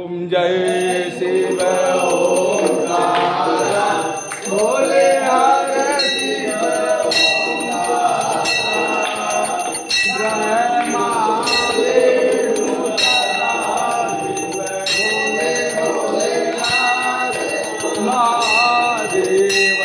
जय शिव ओंकार भोले हरे शिव ओंकार ब्रह्मा विष्णु भोले भोलेनाथ महादेव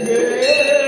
Yeah.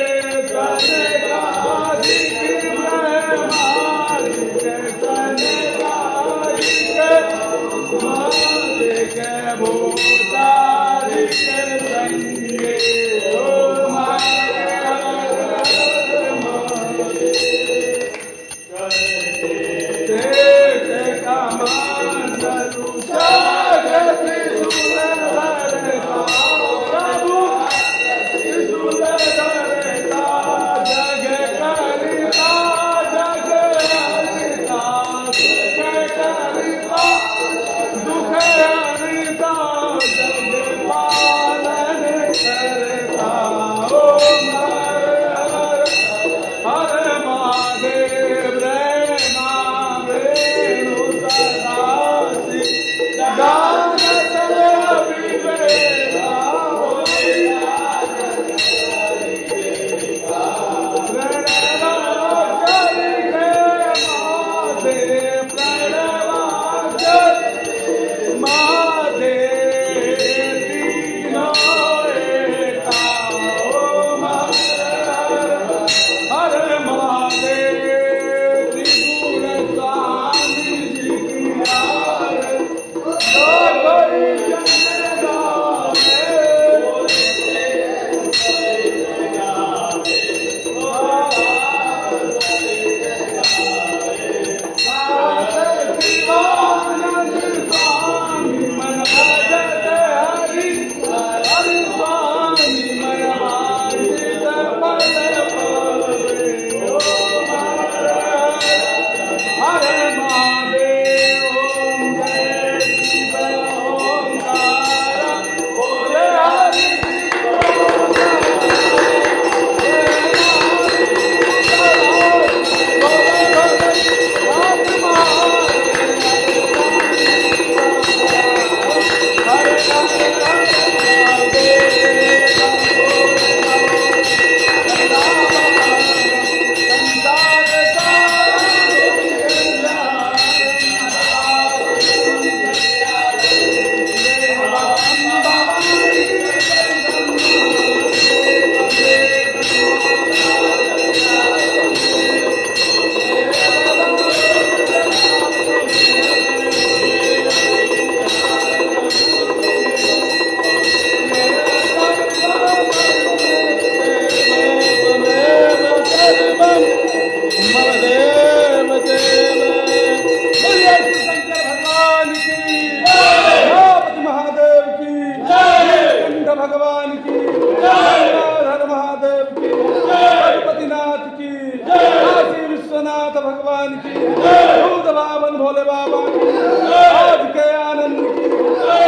भगवान की, गंगाधर महादेव की, पशुपतिनाथ की, काशी विश्वनाथ भगवान की, दूध भावन भोले बाबा की, आज के आनंद की,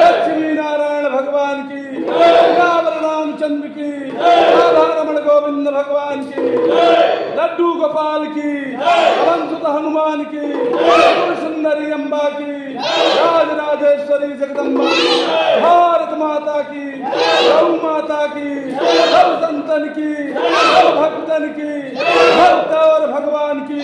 लक्ष्मी नारायण भगवान की, राम रामचंद्र की, राधा रमण गोविंद भगवान की, लड्डू गोपाल की, पवन सुत हनुमान की, सुंदरी अम्बा की, राज राजेश्वरी जगदम्बा की, भारत माता की, गौ माता की, सब संतन की, सब भक्तन की, भक्त और भगवान की